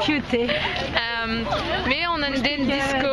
cute. Mais on a des disco.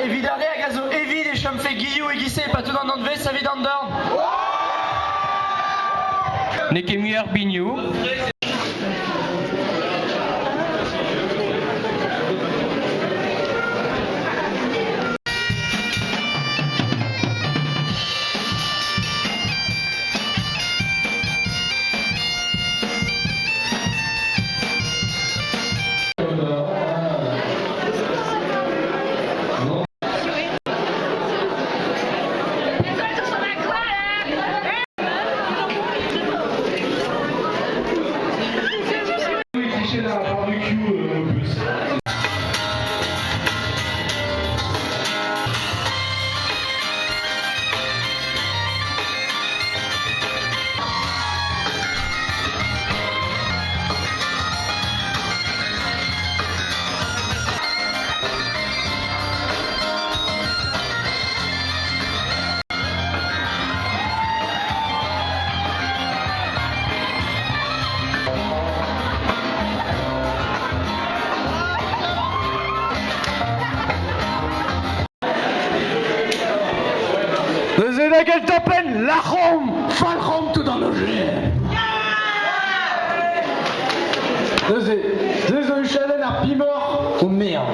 Evitare a gazo evit e chom fe giou e gise pas tout an vez sa vid an dorn. Ne ket muier bignou. Desde que tapen la home, falhom tout dans le jeu. Desde un chalen à pimor, oh merde.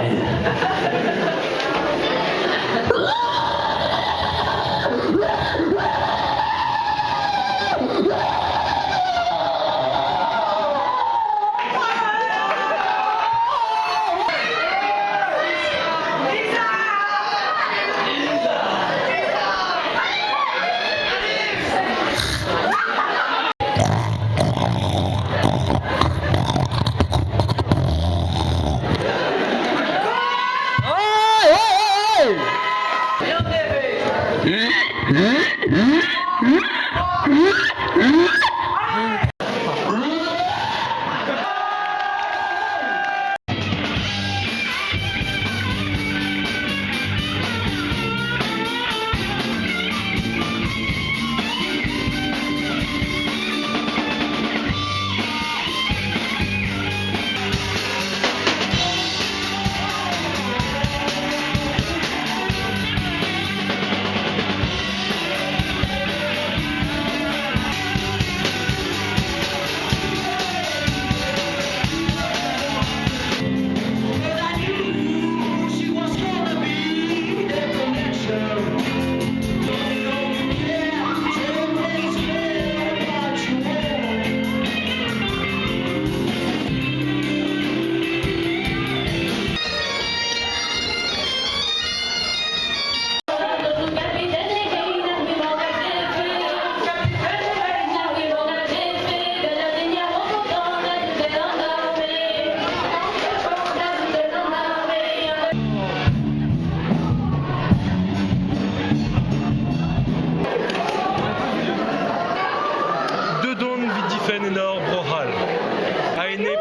Brohal. Eine